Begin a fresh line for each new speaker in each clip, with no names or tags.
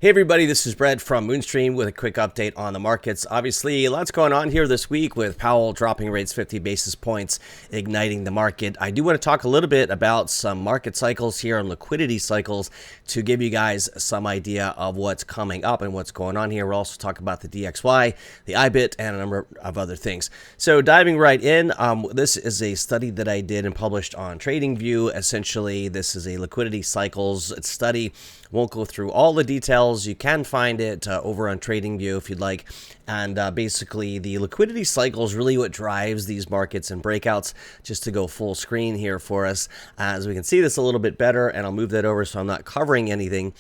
Hey everybody, this is Brett from Moonstream with a quick update on the markets. Obviously, lots going on here this week with Powell dropping rates 50 basis points, igniting the market. I do want to talk a little bit about some market cycles here and liquidity cycles to give you guys some idea of what's coming up and what's going on here. We'll also talk about the DXY, the IBIT, and a number of other things. So diving right in, this is a study that I did and published on TradingView. Essentially, this is a liquidity cycles study. Won't go through all the details. You can find it over on TradingView if you'd like. And basically, the liquidity cycle is really what drives these markets and breakouts. Just to go full screen here for us, as we can see this a little bit better, and I'll move that over so I'm not covering anything.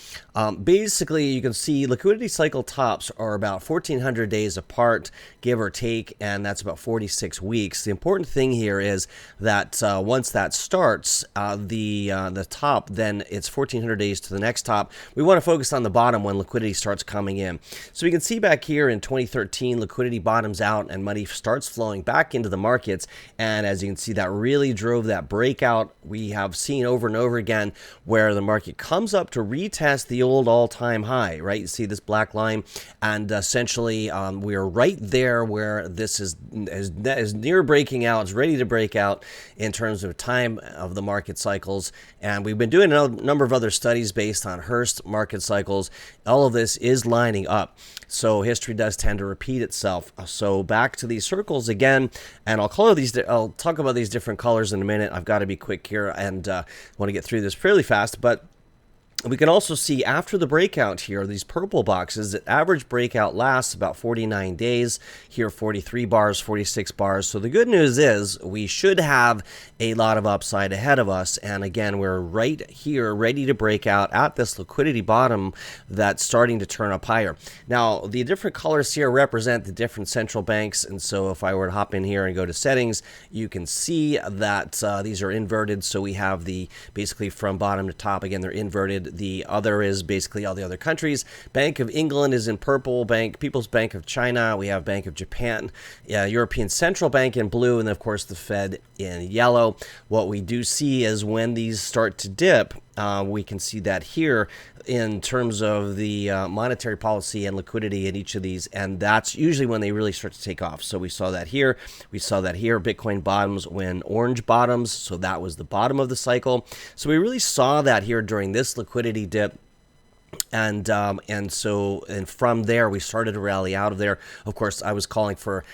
Basically, you can see liquidity cycle tops are about 1,400 days apart, give or take, and that's about 46 weeks. The important thing here is that once that starts, the top, then it's 1,400 days to the next top. We want to focus on the bottom when liquidity starts coming in. So we can see back here in 2013, liquidity bottoms out and money starts flowing back into the markets. And as you can see, that really drove that breakout we have seen over and over again, where the market comes up to retest the old all-time high, right? You see this black line, and essentially we are right there where this is near breaking out. It's ready to break out in terms of time of the market cycles. And we've been doing a number of other studies based on Hearst market cycles. All of this is lining up. So history does tend to repeat itself. So back to these circles again, and I'll talk about these different colors in a minute. I've got to be quick here and want to get through this fairly fast, but we can also see after the breakout here, these purple boxes, the average breakout lasts about 49 days. Here, 43 bars, 46 bars. So the good news is we should have a lot of upside ahead of us. And again, we're right here ready to break out at this liquidity bottom that's starting to turn up higher. Now, the different colors here represent the different central banks. And so if I were to hop in here and go to settings, you can see that these are inverted. So we have the basically from bottom to top. Again, they're inverted. The other is basically all the other countries. Bank of England is in purple. People's Bank of China. We have Bank of Japan. European Central Bank in blue. And of course, the Fed in yellow. What we do see is when these start to dip, we can see that here in terms of the monetary policy and liquidity in each of these. And that's usually when they really start to take off. So we saw that here. We saw that here. Bitcoin bottoms when orange bottoms. So that was the bottom of the cycle. So we really saw that here during this liquidity dip. And from there, we started to rally out of there. Of course, I was calling for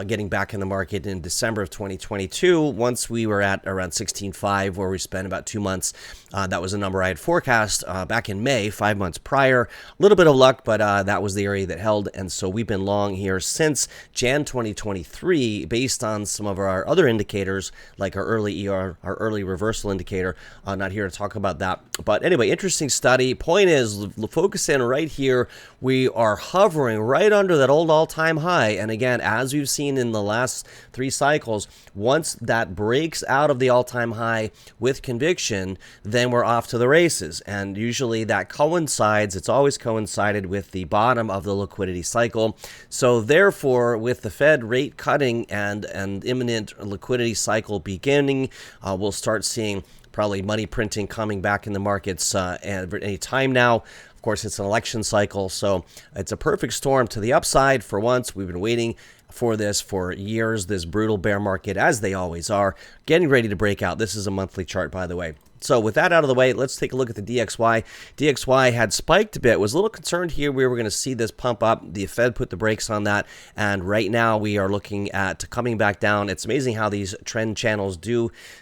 getting back in the market in December of 2022. Once we were at around 16.5, where we spent about 2 months, that was a number I had forecast back in May, 5 months prior. A little bit of luck, but that was the area that held. And so we've been long here since Jan 2023, based on some of our other indicators, like our early ER, our early reversal indicator. Not here to talk about that. But anyway, interesting study. Point is, focus in right here. We are hovering right under that old all-time high. And again, as we've seen in the last 3 cycles, once that breaks out of the all-time high with conviction, then we're off to the races. And usually that coincides, it's always coincided with the bottom of the liquidity cycle. So therefore, with the Fed rate cutting and an imminent liquidity cycle beginning, we'll start seeing probably money printing coming back in the markets at any time now. Of course, it's an election cycle, so it's a perfect storm to the upside for once. We've been waiting for this for years, this brutal bear market, as they always are, getting ready to break out. This is a monthly chart, by the way. So with that out of the way, let's take a look at the DXY. DXY had spiked a bit, was a little concerned here we were going to see this pump up. The Fed put the brakes on that, and right now we are looking at coming back down. It's amazing how these trend channels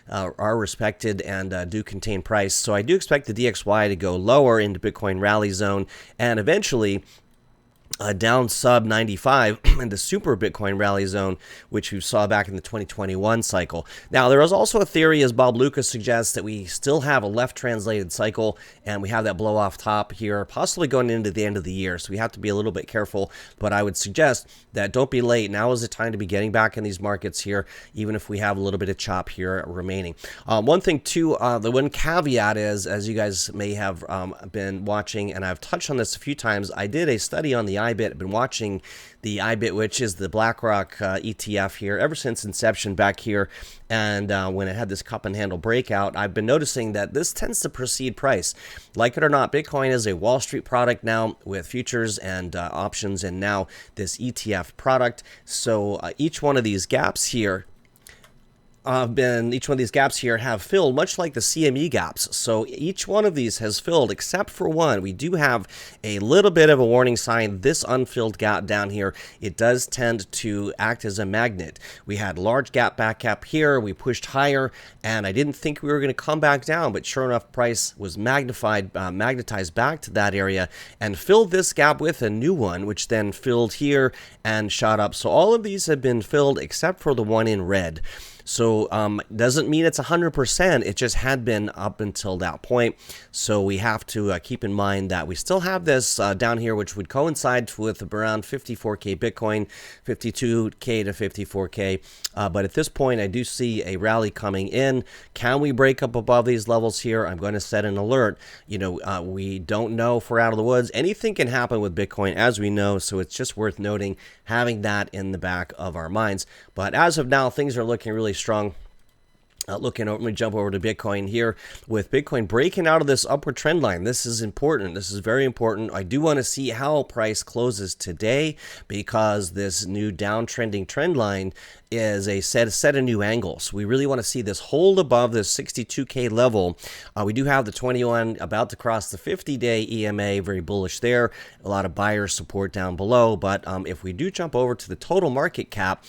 are respected and do contain price. So I do expect the DXY to go lower into Bitcoin rally zone and eventually down sub 95 in the super Bitcoin rally zone, which we saw back in the 2021 cycle. Now, there is also a theory, as Bob Lucas suggests, that we still have a left translated cycle and we have that blow off top here, possibly going into the end of the year. So we have to be a little bit careful, but I would suggest that don't be late. Now is the time to be getting back in these markets here, even if we have a little bit of chop here remaining. One thing too, the one caveat is, as you guys may have been watching, and I've touched on this a few times, I did a study on the IBIT. I've been watching the IBIT, which is the BlackRock ETF here, ever since inception back here. And when it had this cup and handle breakout, I've been noticing that this tends to precede price. Like it or not, Bitcoin is a Wall Street product now with futures and options, and now this ETF product. So each one of these gaps here have filled much like the CME gaps. So each one of these has filled except for one. We do have a little bit of a warning sign. This unfilled gap down here, it does tend to act as a magnet. We had large back gap here. We pushed higher, and I didn't think we were going to come back down, but sure enough, price was magnetized back to that area and filled this gap with a new one, which then filled here and shot up. So all of these have been filled except for the one in red. So doesn't mean it's 100%. It just had been up until that point. So we have to keep in mind that we still have this down here, which would coincide with around 54K Bitcoin, 52K to 54K. But at this point, I do see a rally coming in. Can we break up above these levels here? I'm going to set an alert. We don't know if we're out of the woods. Anything can happen with Bitcoin, as we know. So it's just worth noting, having that in the back of our minds. But as of now, things are looking really strong. Let me jump over to Bitcoin here. With Bitcoin breaking out of this upward trend line, this is important. This is very important. I do want to see how price closes today, because this new downtrending trend line is a set of new angles. We really want to see this hold above this 62K level. We do have the 21 about to cross the 50-day EMA, very bullish there. A lot of buyer support down below, but if we do jump over to the total market cap,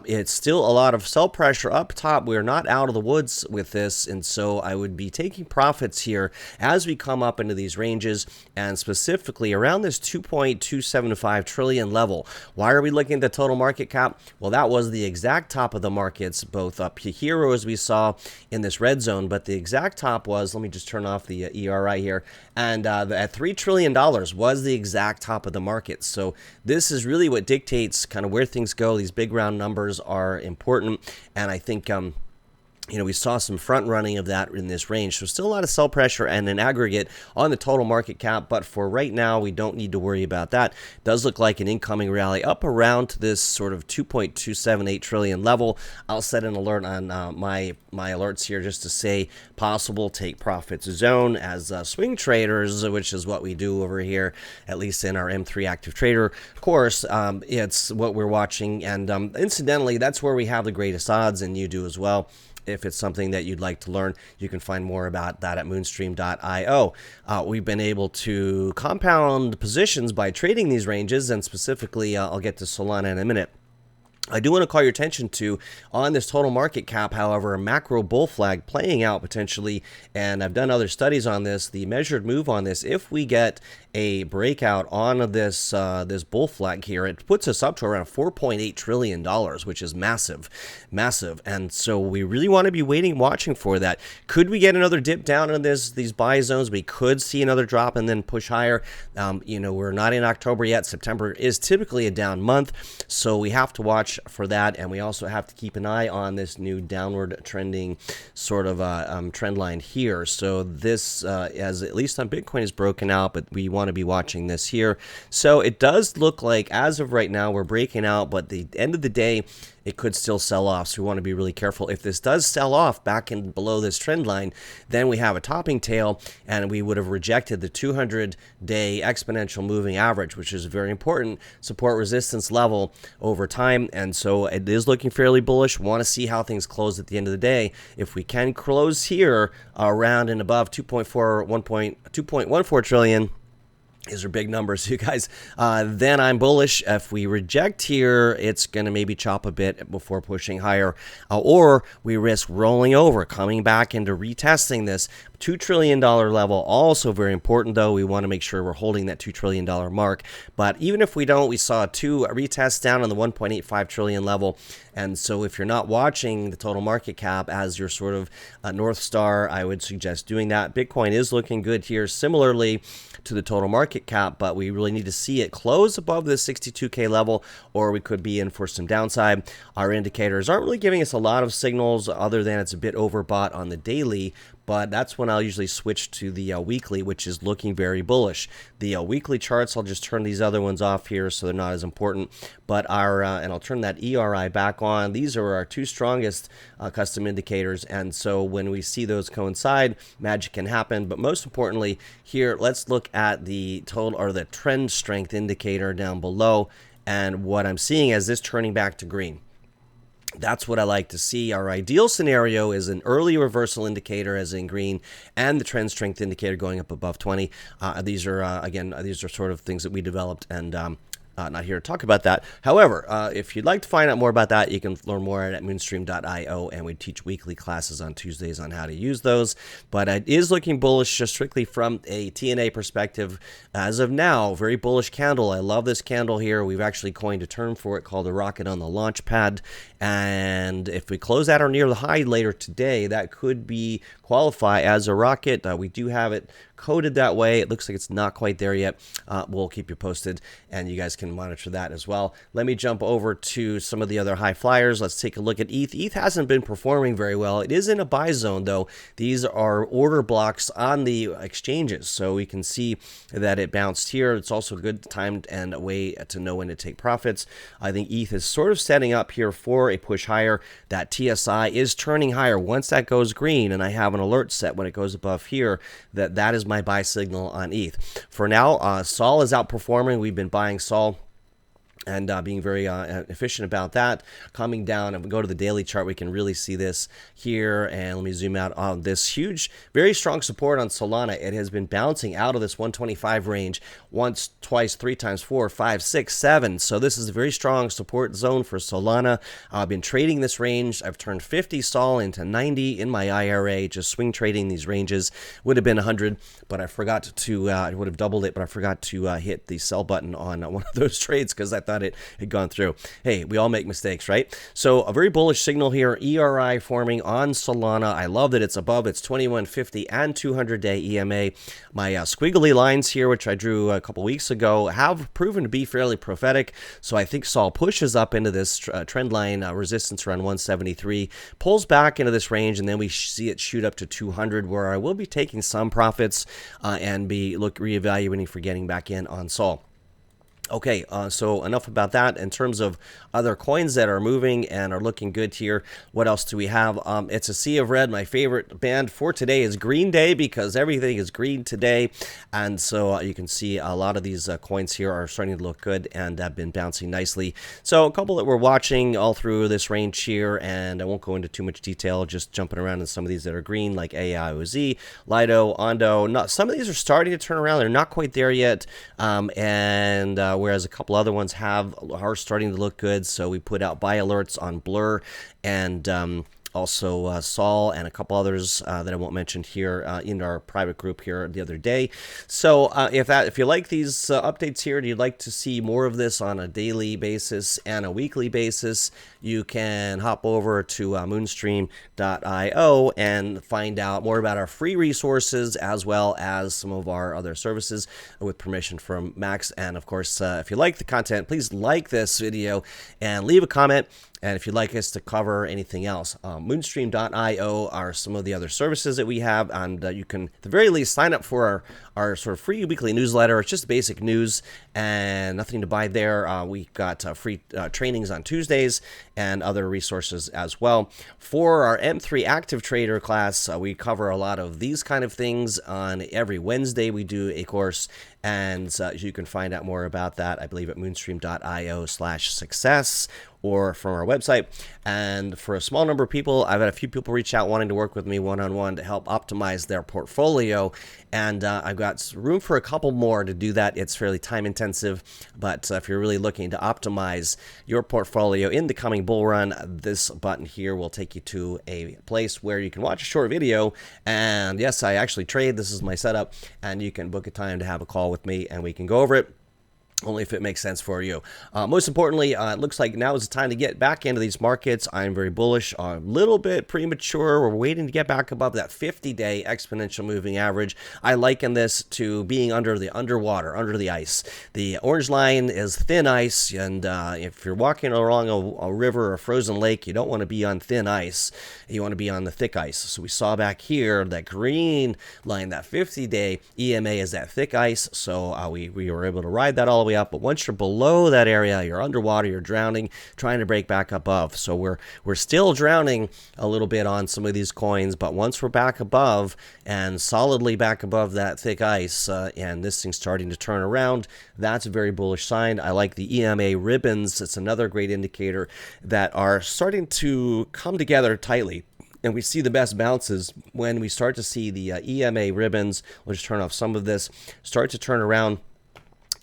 it's still a lot of sell pressure up top. We're not out of the woods with this, and so I would be taking profits here as we come up into these ranges, and specifically around this 2.275 trillion level. Why are we looking at the total market cap? Well, that was the exact top of the markets, both up here as we saw in this red zone, but the exact top was, let me just turn off the ERI here, and at $3 trillion was the exact top of the market. So this is really what dictates kind of where things go. These big round numbers are important, and I think we saw some front running of that in this range. So still a lot of sell pressure and an aggregate on the total market cap. But for right now, we don't need to worry about that. It does look like an incoming rally up around to this sort of 2.278 trillion level. I'll set an alert on my alerts here just to say possible take profits zone as swing traders, which is what we do over here, at least in our M3 active trader course. It's what we're watching. And incidentally, that's where we have the greatest odds, and you do as well. If it's something that you'd like to learn, you can find more about that at moonstream.io. We've been able to compound positions by trading these ranges, and specifically, I'll get to Solana in a minute. I do want to call your attention to, on this total market cap, however, a macro bull flag playing out potentially, and I've done other studies on this, the measured move on this. If we get a breakout on this this bull flag here, it puts us up to around $4.8 trillion, which is massive, and so we really want to be watching for that. Could we get another dip down in these buy zones? We could see another drop and then push higher. We're not in October yet. September is typically a down month, so we have to watch for that, and we also have to keep an eye on this new downward trending sort of trend line here. So this, as at least on Bitcoin, is broken out, but we want to be watching this here. So it does look like, as of right now, we're breaking out, but at the end of the day, it could still sell off. So we want to be really careful. If this does sell off back in below this trend line, then we have a topping tail, and we would have rejected the 200-day exponential moving average, which is a very important support resistance level over time. And so it is looking fairly bullish. We want to see how things close at the end of the day. If we can close here around and above 2.14 trillion, these are big numbers, you guys. Then I'm bullish. If we reject here, it's going to maybe chop a bit before pushing higher. Or we risk rolling over, coming back into retesting this $2 trillion level. Also very important, though. We want to make sure we're holding that $2 trillion mark. But even if we don't, we saw two retests down on the 1.85 trillion level. And so if you're not watching the total market cap as your sort of North Star, I would suggest doing that. Bitcoin is looking good here, similarly to the total market cap, but we really need to see it close above the 62K level, or we could be in for some downside. Our indicators aren't really giving us a lot of signals other than it's a bit overbought on the daily, but that's when I'll usually switch to the weekly, which is looking very bullish. The weekly charts, I'll just turn these other ones off here so they're not as important, but and I'll turn that ERI back on. These are our two strongest custom indicators, and so when we see those coincide, magic can happen. But most importantly here, let's look at the total or the trend strength indicator down below, and what I'm seeing is this turning back to green. That's what I like to see. Our ideal scenario is an early reversal indicator as in green and the trend strength indicator going up above 20. These are, again, these are sort of things that we developed, and not here to talk about that. However, if you'd like to find out more about that, you can learn more at moonstream.io, and we teach weekly classes on Tuesdays on how to use those. But it is looking bullish just strictly from a TNA perspective. As of now, very bullish candle. I love this candle here. We've actually coined a term for it called a rocket on the launch pad. And if we close at or near the high later today, that could be qualify as a rocket. We do have it coded that way. It looks like it's not quite there yet. We'll keep you posted, and you guys can monitor that as well. Let me jump over to some of the other high flyers. Let's take a look at ETH. ETH hasn't been performing very well. It is in a buy zone, though. These are order blocks on the exchanges, so we can see that it bounced here. It's also a good time and a way to know when to take profits. I think ETH is sort of setting up here for a push higher. That TSI is turning higher. Once that goes green, and I have an alert set when it goes above here, that is my buy signal on ETH. For now, Sol is outperforming. We've been buying Sol and being very efficient about that. Coming down, and we go to the daily chart, we can really see this here. And let me zoom out on this huge, very strong support on Solana. It has been bouncing out of this 125 range once, twice, three times, 4, 5, 6, 7. So this is a very strong support zone for Solana. I've been trading this range. I've turned 50 Sol into 90 in my IRA, just swing trading these ranges. Would have been 100, but I forgot to, I would have doubled it, but I forgot to hit the sell button on one of those trades because I thought it had gone through. Hey, we all make mistakes, right? So a very bullish signal here, ERI forming on Solana. I love that it's above its 2150 and 200-day EMA. My squiggly lines here, which I drew a couple weeks ago, have proven to be fairly prophetic. So I think Sol pushes up into this trend line resistance around 173, pulls back into this range, and then we see it shoot up to 200, where I will be taking some profits and be reevaluating for getting back in on Sol. Okay, so enough about that. In terms of other coins that are moving and are looking good here, what else do we have? It's a sea of red. My favorite band for today is Green Day, because everything is green today. And so you can see a lot of these coins here are starting to look good and have been bouncing nicely. So a couple that we're watching all through this range here, and I won't go into too much detail, just jumping around in some of these that are green, like AIOZ, Lido, Ondo. Some of these are starting to turn around. They're not quite there yet. Whereas a couple other ones are starting to look good. So we put out buy alerts on Blur and also Sol and a couple others that I won't mention here in our private group here the other day. So if you like these updates here, and you'd like to see more of this on a daily basis and a weekly basis, you can hop over to moonstream.io and find out more about our free resources as well as some of our other services with permission from Max. And of course, if you like the content, please like this video and leave a comment. And if you'd like us to cover anything else, moonstream.io are some of the other services that we have. And you can, at the very least, sign up for our sort of free weekly newsletter. It's just basic news and nothing to buy there. We got free trainings on Tuesdays and other resources as well. For our M3 Active Trader class, we cover a lot of these kind of things. On every Wednesday, we do a course. And you can find out more about that, I believe, at moonstream.io/success or from our website. And for a small number of people, I've had a few people reach out wanting to work with me one-on-one to help optimize their portfolio. And I've got room for a couple more to do that. It's fairly time intensive, but if you're really looking to optimize your portfolio in the coming bull run, this button here will take you to a place where you can watch a short video. And yes, I actually trade. This is my setup, and you can book a time to have a call with me and we can go over it. only if it makes sense for you. Most importantly, it looks like now is the time to get back into these markets. I'm very bullish, a little bit premature. We're waiting to get back above that 50-day exponential moving average. I liken this to being under the underwater, under the ice. The orange line is thin ice, and if you're walking along a river or a frozen lake, you don't want to be on thin ice. You want to be on the thick ice. So we saw back here that green line, that 50-day EMA is that thick ice. So we were able to ride that all the way up, but once you're below that area, you're underwater, you're drowning, trying to break back above. So we're still drowning a little bit on some of these coins, but once we're back above and solidly back above that thick ice, and this thing's starting to turn around, that's a very bullish sign. I like the EMA ribbons. It's another great indicator that are starting to come together tightly. And we see the best bounces when we start to see the EMA ribbons. We'll just turn off some of this, start to turn around.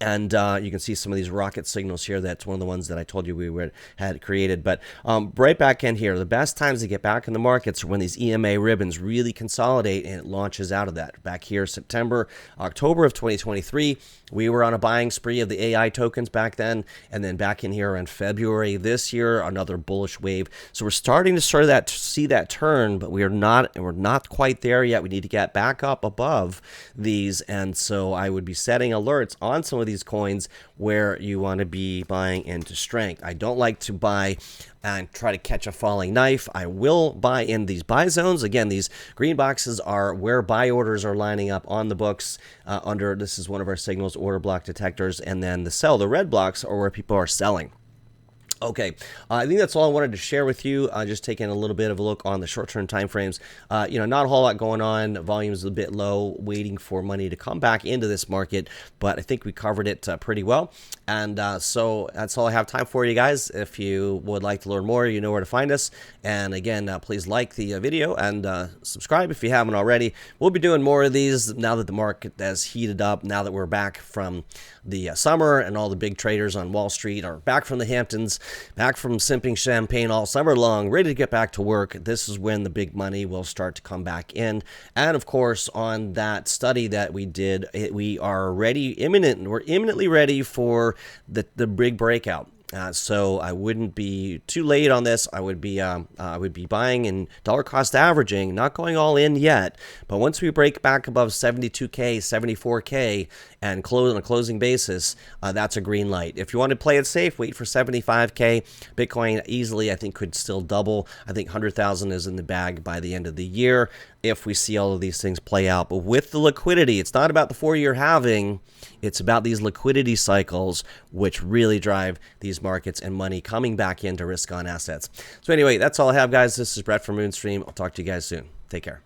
And you can see some of these rocket signals here. That's one of the ones that I told you we had created. But right back in here, the best times to get back in the markets are when these EMA ribbons really consolidate and it launches out of that. Back here, September, October of 2023, we were on a buying spree of the AI tokens back then. And then back in here in February this year, another bullish wave. So we're starting to see that turn, but we're not quite there yet. We need to get back up above these. And so I would be setting alerts on some of these coins where you want to be buying into strength. I don't like to buy and try to catch a falling knife. I will buy in these buy zones. Again, these green boxes are where buy orders are lining up on the books under, this is one of our signals, order block detectors, and then the red blocks are where people are selling. Okay, I think that's all I wanted to share with you. Just taking a little bit of a look on the short-term time frames. Not a whole lot going on. Volume is a bit low, waiting for money to come back into this market, but I think we covered it pretty well. And so that's all I have time for you guys. If you would like to learn more, you know where to find us. And again, please like the video and subscribe if you haven't already. We'll be doing more of these now that the market has heated up, now that we're back from the summer and all the big traders on Wall Street are back from the Hamptons, back from simping champagne all summer long, ready to get back to work. This is when the big money will start to come back in. And of course, on that study that we did, we are ready, we're imminently ready for the big breakout. So I wouldn't be too late on this. I would be buying in dollar cost averaging, not going all in yet. But once we break back above 72K, 74K, and close on a closing basis, that's a green light. If you want to play it safe, wait for 75K. Bitcoin easily, I think, could still double. I think 100,000 is in the bag by the end of the year if we see all of these things play out. But with the liquidity, it's not about the 4-year halving. It's about these liquidity cycles, which really drive these markets and money coming back into risk-on assets. So anyway, that's all I have, guys. This is Brett from Moonstream. I'll talk to you guys soon. Take care.